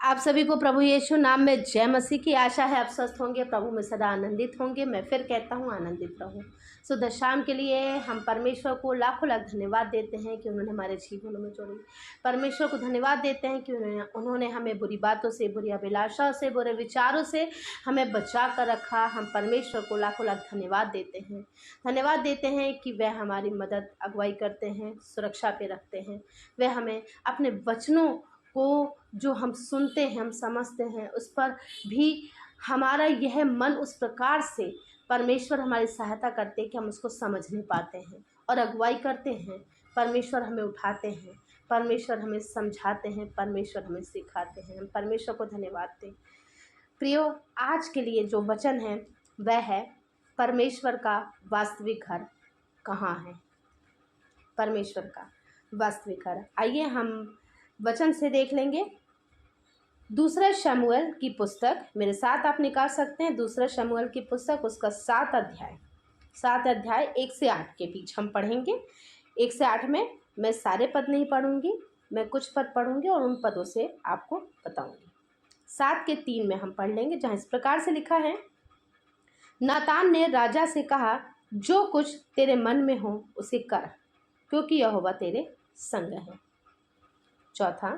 आप सभी को प्रभु यीशु नाम में जय मसीह की। आशा है आप स्वस्थ होंगे, प्रभु में सदा आनंदित होंगे। मैं फिर कहता हूँ आनंदित रहो। सुबह शाम के लिए हम परमेश्वर को लाखों लाख धन्यवाद देते हैं कि उन्होंने हमारे जीवनों में जोड़ी। परमेश्वर को धन्यवाद देते हैं कि उन्होंने हमें बुरी बातों से, बुरी अभिलाषाओं से, बुरे विचारों से हमें बचा कर रखा। हम परमेश्वर को लाखों लाख धन्यवाद देते हैं। धन्यवाद देते हैं कि वह हमारी मदद अगुवाई करते हैं, सुरक्षा पे रखते हैं। वह हमें अपने वचनों को जो हम सुनते हैं, हम समझते हैं, उस पर भी हमारा यह मन उस प्रकार से परमेश्वर हमारी सहायता करते हैं कि हम उसको समझ नहीं पाते हैं और अगुवाई करते हैं। परमेश्वर हमें उठाते हैं, परमेश्वर हमें समझाते हैं, परमेश्वर हमें सिखाते हैं। हम परमेश्वर को धन्यवाद दें। प्रियो, आज के लिए जो वचन है वह है परमेश्वर का वास्तविक घर कहाँ है। परमेश्वर का वास्तविक घर, आइए हम वचन से देख लेंगे। दूसरा शमूएल की पुस्तक, मेरे साथ आप निकाल सकते हैं। दूसरा शमूएल की पुस्तक, उसका 7 अध्याय 1 से 8 के बीच हम पढ़ेंगे। 1 से 8 में मैं सारे पद नहीं पढ़ूंगी, मैं कुछ पद पढ़ूंगी और उन पदों से आपको बताऊंगी। 7 के 3 में हम पढ़ लेंगे, जहाँ इस प्रकार से लिखा है। नातान ने राजा से कहा, जो कुछ तेरे मन में हो उसे कर, क्योंकि यहोवा तेरे संग है। चौथा,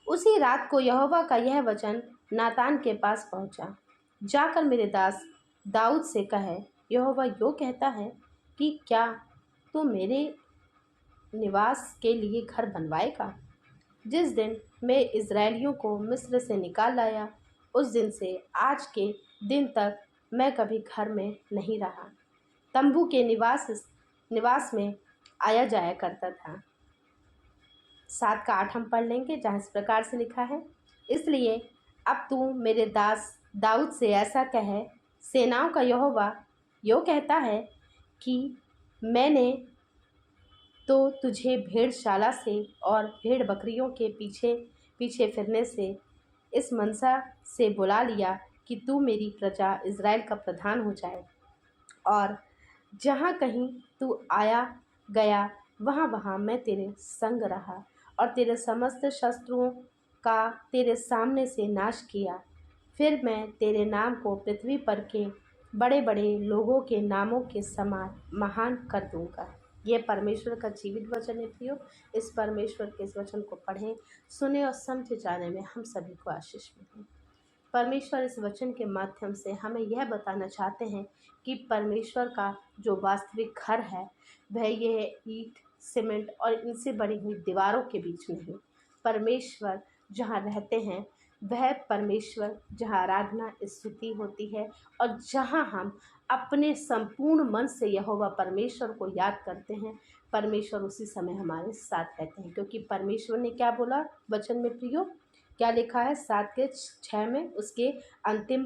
उसी रात को यहोवा का यह वचन नातान के पास पहुंचा, जाकर मेरे दास दाऊद से कहे, यहोवा यो कहता है कि क्या तू मेरे निवास के लिए घर बनवाएगा। जिस दिन मैं इज़राइलियों को मिस्र से निकाल लाया, उस दिन से आज के दिन तक मैं कभी घर में नहीं रहा, तंबू के निवास में आया जाया करता था। 7 का 8 हम पढ़ लेंगे, जहाँ इस प्रकार से लिखा है। इसलिए अब तू मेरे दास दाऊद से ऐसा कहे, सेनाओं का यहोवा यो कहता है कि मैंने तो तुझे भेड़शाला से और भेड़ बकरियों के पीछे पीछे फिरने से इस मनसा से बुला लिया कि तू मेरी प्रजा इज़राइल का प्रधान हो जाए, और जहाँ कहीं तू आया गया वहाँ वहाँ मैं तेरे संग रहा और तेरे समस्त शत्रुओं का तेरे सामने से नाश किया। फिर मैं तेरे नाम को पृथ्वी पर के बड़े बड़े लोगों के नामों के समान महान कर दूंगा। यह परमेश्वर का जीवित वचन है। प्रियो, इस परमेश्वर के इस वचन को पढ़ें, सुने और समझे जाने में हम सभी को आशीष मिले। परमेश्वर इस वचन के माध्यम से हमें यह बताना चाहते हैं कि परमेश्वर का जो वास्तविक घर है वह यह ईंट, सीमेंट और इनसे बनी हुई दीवारों के बीच नहीं। परमेश्वर जहाँ रहते हैं वह परमेश्वर जहाँ आराधना स्तुति होती है और जहाँ हम अपने संपूर्ण मन से यहोवा परमेश्वर को याद करते हैं, परमेश्वर उसी समय हमारे साथ रहते हैं। क्योंकि परमेश्वर ने क्या बोला वचन में प्रियो, क्या लिखा है 7 के 6 में, उसके अंतिम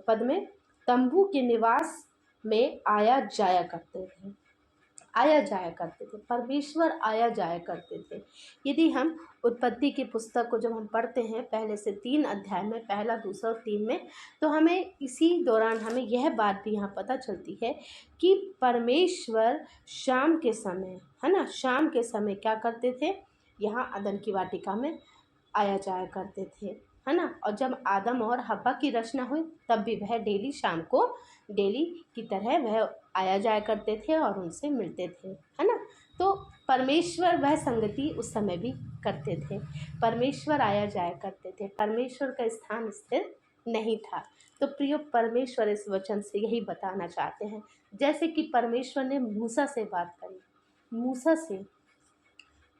पद में, तंबू के निवास में आया जाया करते थे। परमेश्वर आया जाया करते थे। यदि हम उत्पत्ति की पुस्तक को जब हम पढ़ते हैं पहले से 3 अध्याय में, पहला, दूसरा और 3 में, तो हमें इसी दौरान हमें यह बात भी यहाँ पता चलती है कि परमेश्वर शाम के समय, है ना, शाम के समय क्या करते थे, यहाँ अदन की वाटिका में आया जाया करते थे, है ना। और जब आदम और हव्वा की रचना हुई तब भी वह डेली शाम को डेली की तरह वह आया जाया करते थे और उनसे मिलते थे, है ना। तो परमेश्वर वह संगति उस समय भी करते थे। परमेश्वर आया जाया करते थे, परमेश्वर का स्थान स्थिर नहीं था। तो प्रियो, परमेश्वर इस वचन से यही बताना चाहते हैं, जैसे कि परमेश्वर ने मूसा से बात करी। मूसा से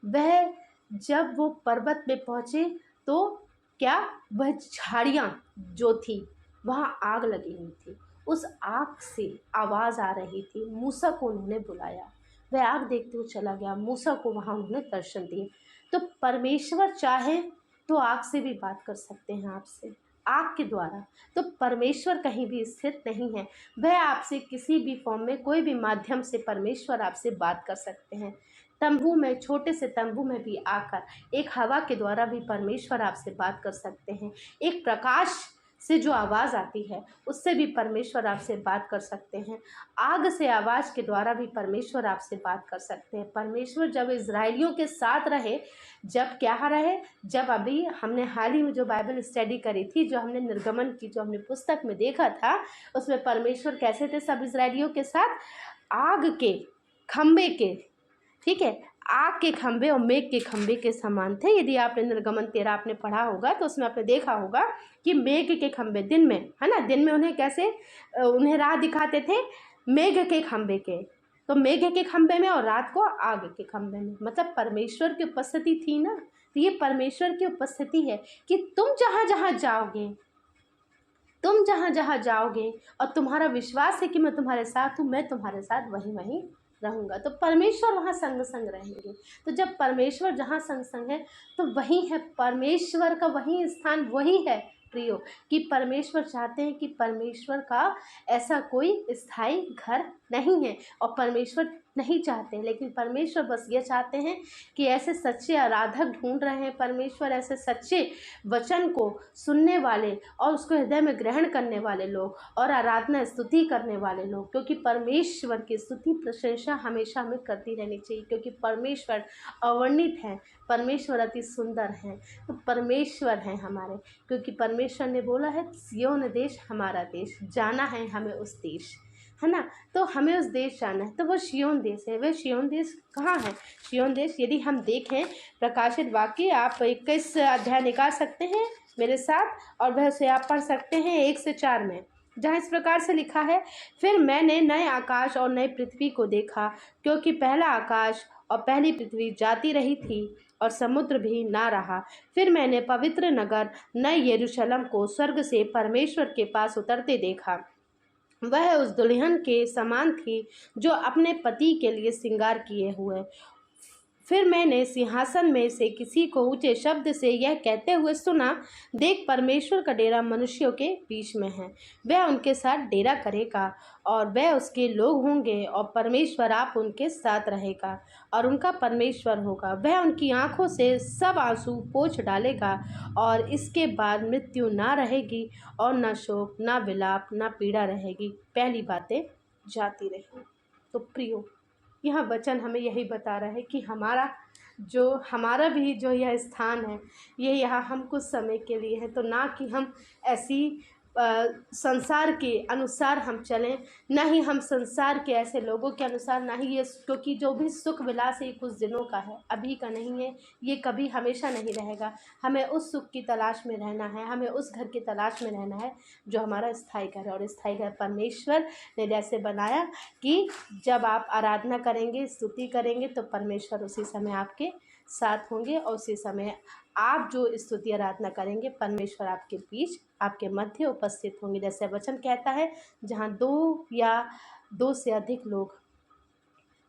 वह जब वो पर्वत पे पहुँचे तो क्या वह झाड़ियाँ जो थी वहाँ आग लगी हुई थी, उस आग से आवाज़ आ रही थी। मूसा को उन्होंने बुलाया, वह आग देखते हुए चला गया, मूसा को वहाँ उन्होंने दर्शन दिए। तो परमेश्वर चाहे तो आग से भी बात कर सकते हैं आपसे, आग के द्वारा। तो परमेश्वर कहीं भी स्थिर नहीं है, वह आपसे किसी भी फॉर्म में, कोई भी माध्यम से परमेश्वर आपसे बात कर सकते हैं। तंबू में, छोटे से तंबू में भी आकर, एक हवा के द्वारा भी परमेश्वर आपसे बात कर सकते हैं। एक प्रकाश से जो आवाज़ आती है उससे भी परमेश्वर आपसे बात कर सकते हैं। आग से आवाज़ के द्वारा भी परमेश्वर आपसे बात कर सकते हैं। परमेश्वर जब इज़राइलियों के साथ रहे, जब क्या रहे, जब अभी हमने हाल ही में जो बाइबल स्टडी करी थी, जो हमने निर्गमन की जो हमने पुस्तक में देखा था, उसमें परमेश्वर कैसे थे सब इज़राइलियों के साथ, आग के खंबे के, ठीक है, आग के खंबे और मेघ के खंबे के समान थे। यदि आपने निर्गमन 13 आपने पढ़ा होगा तो उसमें आपने देखा होगा कि मेघ के खंबे दिन में, है ना, दिन में उन्हें कैसे उन्हें राह दिखाते थे, मेघ के खंबे के, तो मेघ के खंबे में और रात को आग के खंबे में, मतलब परमेश्वर की उपस्थिति थी ना। तो ये परमेश्वर की उपस्थिति है कि तुम जहाँ जहाँ जाओगे, तुम जहाँ जहाँ जाओगे और तुम्हारा विश्वास है कि मैं तुम्हारे साथ हूँ, मैं तुम्हारे साथ वहीं वहीं रहूँगा, तो परमेश्वर वहाँ संग संग रहेंगे। तो जब परमेश्वर जहाँ संग संग है तो वही है परमेश्वर का, वही स्थान वही है प्रियो, कि परमेश्वर चाहते हैं कि परमेश्वर का ऐसा कोई स्थायी घर नहीं है, और परमेश्वर नहीं चाहते, लेकिन परमेश्वर बस ये चाहते हैं कि ऐसे सच्चे आराधक ढूंढ रहे हैं परमेश्वर, ऐसे सच्चे वचन को सुनने वाले और उसको हृदय में ग्रहण करने वाले लोग और आराधना स्तुति करने वाले लोग, क्योंकि परमेश्वर की स्तुति प्रशंसा हमेशा हमें करती रहनी चाहिए, क्योंकि परमेश्वर अवर्णित है, परमेश्वर अति सुंदर हैं, तो परमेश्वर हैं हमारे, क्योंकि परमेश्वर ने बोला है सिय्योन देश हमारा देश, जाना है हमें उस देश, है ना, तो हमें उस देश जाना है, तो वो सिय्योन देश है। वह सिय्योन देश कहाँ है? सिय्योन देश यदि हम देखें प्रकाशित वाक्य आप 21 अध्याय निकाल सकते हैं मेरे साथ, और वह से आप पढ़ सकते हैं 1 से 4 में, जहाँ इस प्रकार से लिखा है, फिर मैंने नए आकाश और नई पृथ्वी को देखा, क्योंकि पहला आकाश और पहली पृथ्वी जाती रही थी और समुद्र भी ना रहा। फिर मैंने पवित्र नगर नए यरूशलेम को स्वर्ग से परमेश्वर के पास उतरते देखा। वह उस दुल्हन के समान थी जो अपने पति के लिए श्रृंगार किए हुए। फिर मैंने सिंहासन में से किसी को ऊंचे शब्द से यह कहते हुए सुना, देख परमेश्वर का डेरा मनुष्यों के बीच में है, वह उनके साथ डेरा करेगा और वह उसके लोग होंगे, और परमेश्वर आप उनके साथ रहेगा और उनका परमेश्वर होगा। वह उनकी आंखों से सब आंसू पोंछ डालेगा, और इसके बाद मृत्यु ना रहेगी और न शोक, ना विलाप, ना पीड़ा रहेगी, पहली बातें जाती रही। तो प्रियो, यह वचन हमें यही बता रहा है कि हमारा भी जो यह स्थान है, ये यहाँ हम कुछ समय के लिए है, तो ना कि हम ऐसी संसार के अनुसार हम चलें, ना ही हम संसार के ऐसे लोगों के अनुसार, ना ही ये, क्योंकि जो भी सुख विलास ये कुछ दिनों का है, अभी का नहीं है, ये कभी हमेशा नहीं रहेगा। हमें उस सुख की तलाश में रहना है, हमें उस घर की तलाश में रहना है जो हमारा स्थायी घर है, और स्थायी घर परमेश्वर ने जैसे बनाया कि जब आप आराधना करेंगे, स्तुति करेंगे, तो परमेश्वर उसी समय आपके साथ होंगे, और उसी समय आप जो स्तुति आराधना करेंगे परमेश्वर आपके बीच, आपके मध्य उपस्थित होंगे। जैसे वचन कहता है, जहाँ 2 या 2 से अधिक लोग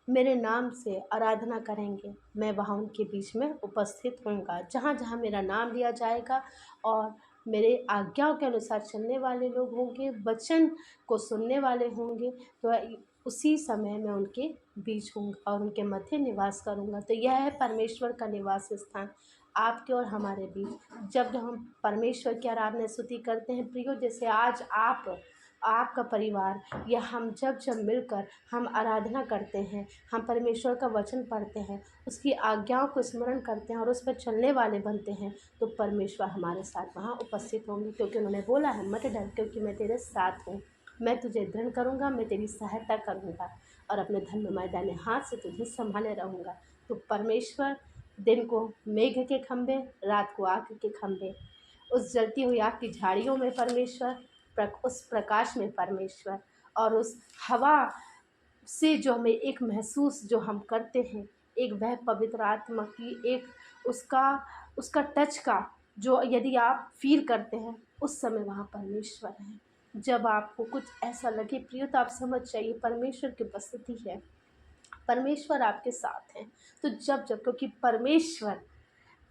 मेरे नाम से आराधना करेंगे, मैं वहाँ उनके बीच में उपस्थित होऊंगा। जहाँ जहाँ मेरा नाम लिया जाएगा और मेरे आज्ञाओं के अनुसार चलने वाले लोग होंगे, वचन को सुनने वाले होंगे, तो उसी समय मैं उनके बीच होऊंगा और उनके मध्य निवास करूंगा। तो यह है परमेश्वर का निवास स्थान आपके और हमारे बीच। जब हम परमेश्वर की आराधना स्तुति करते हैं प्रियो, जैसे आज आपका परिवार या हम जब मिलकर हम आराधना करते हैं, हम परमेश्वर का वचन पढ़ते हैं, उसकी आज्ञाओं को स्मरण करते हैं और उस पर चलने वाले बनते हैं, तो परमेश्वर हमारे साथ वहाँ उपस्थित होंगे, क्योंकि उन्होंने बोला है, मत डर, क्योंकि मैं तेरे साथ हूँ, मैं तुझे दृढ़ करूँगा, मैं तेरी सहायता करूँगा और अपने धर्ममय दाहिने हाथ से तुझे संभाले रहूँगा। तो परमेश्वर दिन को मेघ के खंभे, रात को आग के खंभे, उस जलती हुई आग की झाड़ियों में परमेश्वर, उस प्रकाश में परमेश्वर, और उस हवा से जो हमें एक महसूस जो हम करते हैं, एक वह पवित्र आत्मा की एक उसका टच का जो यदि आप फील करते हैं, उस समय वहाँ परमेश्वर है। जब आपको कुछ ऐसा लगे प्रिय, तो आप समझ जाइए परमेश्वर की उपस्थिति है, परमेश्वर आपके साथ हैं। तो जब क्योंकि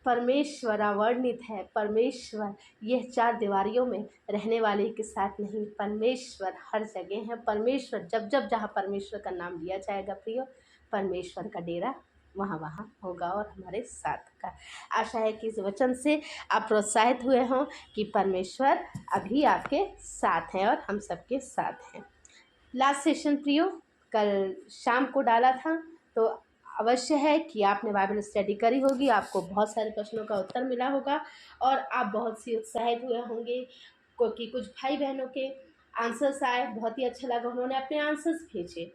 परमेश्वर अवर्णित है, परमेश्वर यह 4 दीवारियों में रहने वाले के साथ नहीं, परमेश्वर हर जगह है। परमेश्वर जब जहाँ परमेश्वर का नाम लिया जाएगा प्रियो, परमेश्वर का डेरा वहाँ वहाँ होगा और हमारे साथ का। आशा है कि इस वचन से आप प्रोत्साहित हुए हों कि परमेश्वर अभी आपके साथ हैं और हम सबके साथ हैं। लास्ट सेशन प्रियो कल शाम को डाला था, तो अवश्य है कि आपने बाइबल स्टडी करी होगी, आपको बहुत सारे प्रश्नों का उत्तर मिला होगा और आप बहुत सी उत्साहित हुए होंगे क्योंकि कुछ भाई बहनों के आंसर्स आए, बहुत ही अच्छा लगा, उन्होंने अपने आंसर्स भेजे,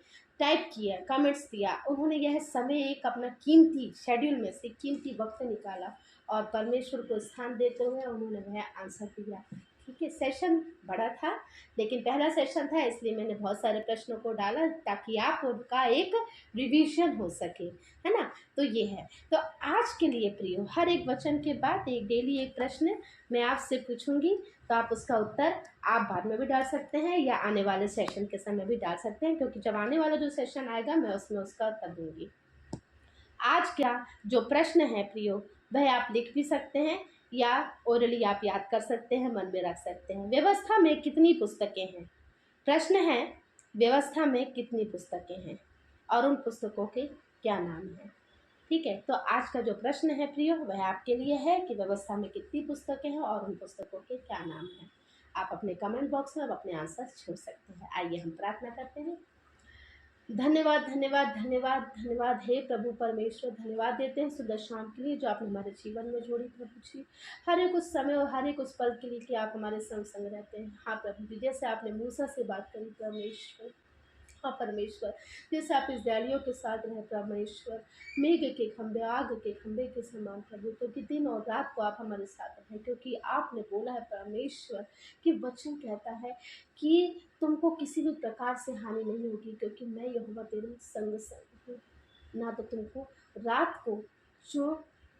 टाइप किया, कमेंट्स दिया, उन्होंने यह समय एक अपना कीमती शेड्यूल में से कीमती वक्त निकाला और परमेश्वर को स्थान देते हुए उन्होंने वह आंसर दिया। ठीक है, सेशन बड़ा था लेकिन पहला सेशन था, इसलिए मैंने बहुत सारे प्रश्नों को डाला ताकि आप उनका एक रिवीजन हो सके, है ना। तो ये है, तो आज के लिए प्रियो हर एक वचन के बाद एक डेली एक प्रश्न मैं आपसे पूछूंगी, तो आप उसका उत्तर आप बाद में भी डाल सकते हैं या आने वाले सेशन के समय भी डाल सकते हैं, क्योंकि जब आने वाला जो सेशन आएगा मैं उसमें उसका उत्तर दूंगी। आज का जो प्रश्न है प्रियो, वह आप लिख भी सकते हैं या ओरली आप याद कर सकते हैं, मन में रख सकते हैं। व्यवस्था में कितनी पुस्तकें हैं? प्रश्न है, व्यवस्था में कितनी पुस्तकें हैं और उन पुस्तकों के क्या नाम हैं? ठीक है, तो आज का जो प्रश्न है प्रियो वह आपके लिए है कि व्यवस्था में कितनी पुस्तकें हैं और उन पुस्तकों के क्या नाम हैं। आप अपने कमेंट बॉक्स में अब अपने आंसर छोड़ सकते हैं। आइए हम प्रार्थना करते हैं। धन्यवाद धन्यवाद धन्यवाद धन्यवाद हे प्रभु परमेश्वर, धन्यवाद देते हैं सुंदर शाम के लिए जो आपने हमारे जीवन में जोड़ी प्रभु जी। हर एक उस समय और हर एक उस पल के लिए कि आप हमारे संग संग रहते हैं। हाँ प्रभु जी, जैसे आपने मूसा से बात करी परमेश्वर, हाँ परमेश्वर, जैसे आप इस्राएलियों के साथ रहे परमेश्वर, मेघ के खंभे आग के खंभे के समान प्रभु, तो कि दिन और रात को आप हमारे साथ रहें, क्योंकि आपने बोला है परमेश्वर कि वचन कहता है कि तुमको किसी भी प्रकार से हानि नहीं होगी, क्योंकि मैं यहोवा तेरे संग संग हूँ। ना तो तुमको रात को जो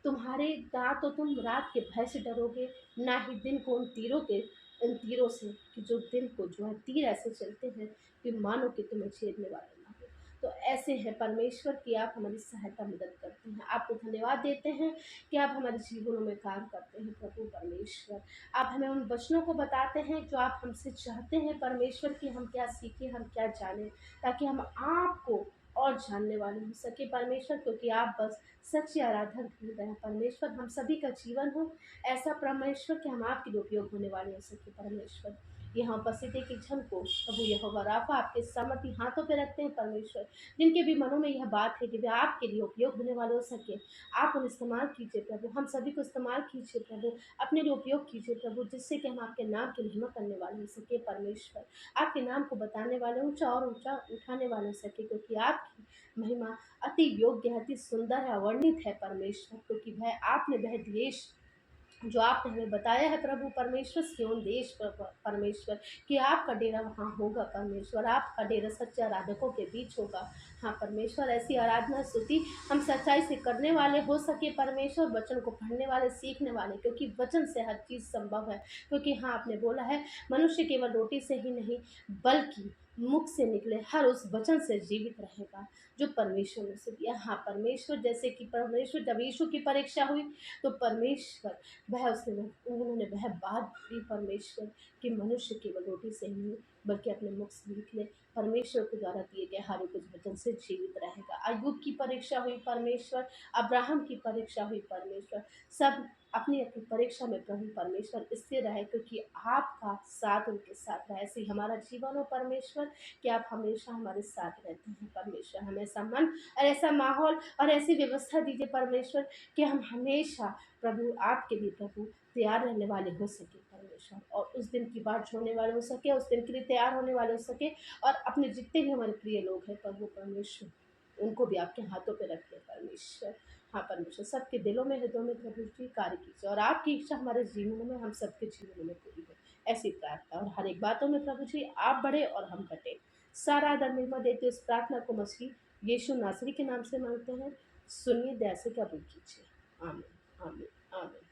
तुम्हारे, ना तो तुम रात के भय से डरोगे, ना ही दिन को इन तीरों से, कि जो दिन को जो है तीर ऐसे चलते हैं कि मानो कि तुम्हें छेदने वाले ना हो। तो ऐसे है परमेश्वर कि आप हमारी सहायता मदद करते हैं। आपको धन्यवाद देते हैं कि आप हमारे जीवनों में काम करते हैं प्रभु परमेश्वर। आप हमें उन वचनों को बताते हैं जो आप हमसे चाहते हैं परमेश्वर कि हम क्या सीखें, हम क्या जानें, ताकि हम आपको और जानने वाले हो सके परमेश्वर, क्योंकि आप बस सच्चे आराधक हैं परमेश्वर। हम सभी का जीवन हो ऐसा परमेश्वर कि हम आपके लिए उपयोग होने वाले हो सके परमेश्वर। यहाँ उपस्थित एक जन को प्रभु यहोवा राफा आपके सामर्थी हाथों पे रखते हैं परमेश्वर, जिनके भी मनों में यह बात है कि वे आपके लिए उपयोग होने वाले हो सके। आप उन्हें इस्तेमाल कीजिए प्रभु, हम सभी को इस्तेमाल कीजिए प्रभु, अपने लिए उपयोग कीजिए प्रभु, जिससे कि हम आपके नाम की महिमा करने वाले हो सके परमेश्वर। आपके नाम को बताने वाले, ऊंचा और ऊंचा उठाने वाले हो सके, क्योंकि आपकी महिमा अति योग्य है, अति सुंदर है, अवर्णित है परमेश्वर, क्योंकि वह आपने वह देश जो आपने हमें बताया है प्रभु परमेश्वर, सिय्योन देश परमेश्वर, कि आपका डेरा वहाँ होगा परमेश्वर, आपका डेरा सच्चे आराधकों के बीच होगा। हाँ परमेश्वर, ऐसी आराधना स्तुति हम सच्चाई से करने वाले हो सके परमेश्वर, वचन को पढ़ने वाले, सीखने वाले, क्योंकि वचन से हर चीज़ संभव है। क्योंकि हाँ आपने बोला है मनुष्य केवल रोटी से ही नहीं बल्कि मुख से निकले हर उस वचन से जीवित रहेगा जो परमेश्वर ने से दिया। हाँ परमेश्वर, जैसे कि परमेश्वर जब यीशु की परीक्षा हुई तो परमेश्वर वह उसने उन्होंने वह बात दी परमेश्वर कि मनुष्य केवल रोटी से ही नहीं बल्कि अपने मुख से निकले परमेश्वर के द्वारा दिए गए हर एक उस वचन से जीवित रहेगा। अय्यूब की परीक्षा हुई परमेश्वर, अब्राहम की परीक्षा हुई परमेश्वर, सब अपनी अपनी परीक्षा में प्रभु परमेश्वर इससे रहे क्योंकि आपका साथ उनके साथ रहे। ऐसे ही हमारा जीवन हो परमेश्वर कि आप हमेशा हमारे साथ रहते हैं परमेश्वर। हमें ऐसा मन और ऐसा माहौल और ऐसी व्यवस्था दीजिए परमेश्वर कि हम हमेशा प्रभु आपके लिए प्रभु तैयार रहने वाले हो सके परमेश्वर, और उस दिन की बाट छोड़ने वाले हो सके, उस दिन के लिए तैयार होने वाले हो सके, और अपने जितने भी हमारे प्रिय लोग हैं प्रभु परमेश्वर उनको भी आपके हाथों पे रखते परमेश्वर। हाँ परमेश्वर, सबके दिलों में, हृदयों में प्रभु जी कार्य कीजिए, और आपकी इच्छा हमारे जीवन में, हम सबके जीवन में पूरी हो, ऐसी प्रार्थना। और हर एक बातों में प्रभु जी आप बढ़े और हम घटे। सारा आदर महिमा देते इस प्रार्थना को मसीह यीशु नासरी के नाम से मांगते हैं, सुनिए, दया से कबूल कीजिए। आमीन आमीन आमीन।